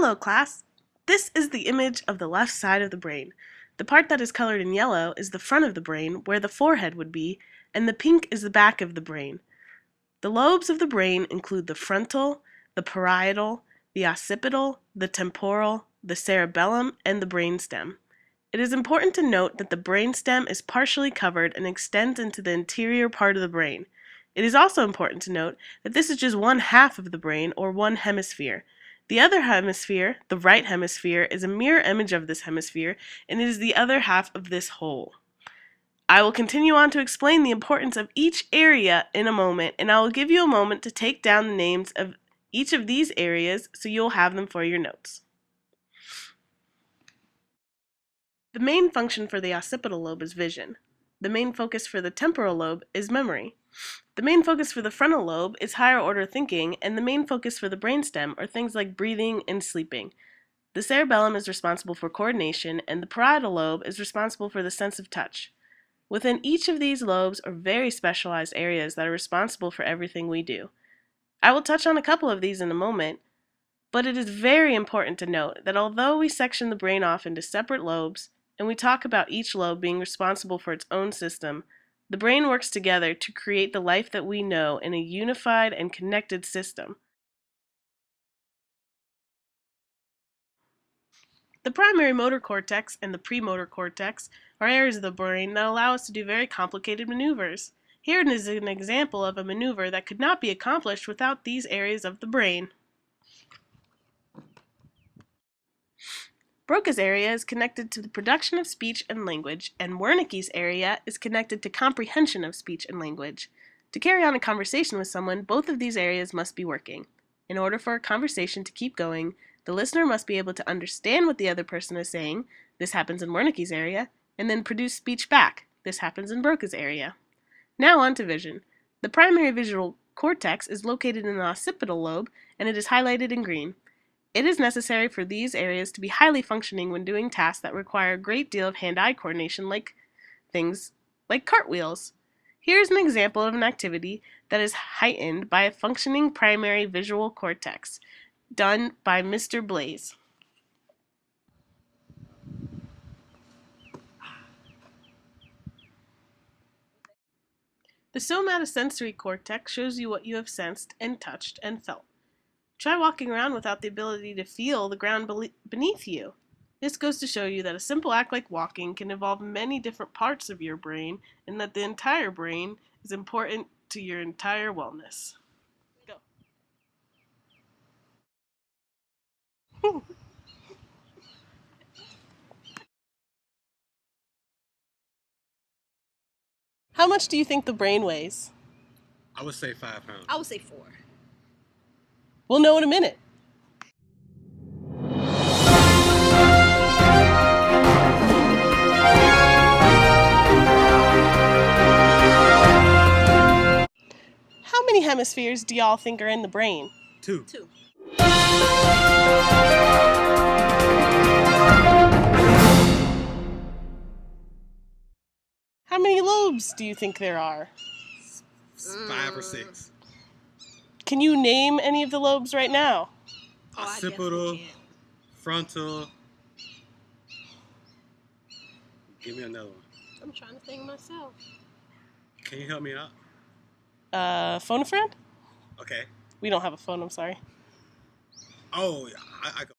Hello, class! This is the image of the left side of the brain. The part that is colored in yellow is the front of the brain, where the forehead would be, and the pink is the back of the brain. The lobes of the brain include the frontal, the parietal, the occipital, the temporal, the cerebellum, and the brainstem. It is important to note that the brainstem is partially covered and extends into the anterior part of the brain. It is also important to note that this is just one half of the brain, or one hemisphere. The other hemisphere, the right hemisphere, is a mirror image of this hemisphere, and it is the other half of this whole. I will continue on to explain the importance of each area in a moment, and I will give you a moment to take down the names of each of these areas so you'll have them for your notes. The main function for the occipital lobe is vision. The main focus for the temporal lobe is memory. The main focus for the frontal lobe is higher order thinking, and the main focus for the brainstem are things like breathing and sleeping. The cerebellum is responsible for coordination, and the parietal lobe is responsible for the sense of touch. Within each of these lobes are very specialized areas that are responsible for everything we do. I will touch on a couple of these in a moment, but it is very important to note that although we section the brain off into separate lobes, and we talk about each lobe being responsible for its own system, the brain works together to create the life that we know in a unified and connected system. The primary motor cortex and the premotor cortex are areas of the brain that allow us to do very complicated maneuvers. Here is an example of a maneuver that could not be accomplished without these areas of the brain. Broca's area is connected to the production of speech and language, and Wernicke's area is connected to comprehension of speech and language. To carry on a conversation with someone, both of these areas must be working. In order for a conversation to keep going, the listener must be able to understand what the other person is saying, this happens in Wernicke's area, and then produce speech back, this happens in Broca's area. Now on to vision. The primary visual cortex is located in the occipital lobe, and it is highlighted in green. It is necessary for these areas to be highly functioning when doing tasks that require a great deal of hand-eye coordination, like things like cartwheels. Here's an example of an activity that is heightened by a functioning primary visual cortex, done by Mr. Blaze. The somatosensory cortex shows you what you have sensed and touched and felt. Try walking around without the ability to feel the ground beneath you. This goes to show you that a simple act like walking can involve many different parts of your brain, and that the entire brain is important to your entire wellness. Go. How much do you think the brain weighs? I would say 5 pounds. I would say 4. We'll know in a minute. How many hemispheres do y'all think are in the brain? 2. 2. How many lobes do you think there are? 5 or 6. Can you name any of the lobes right now? Oh, I Occipital, definitely can. frontal. Give me another one. I'm trying to think myself. Can you help me out? Phone a friend? Okay. We don't have a phone, I'm sorry. Oh, I go.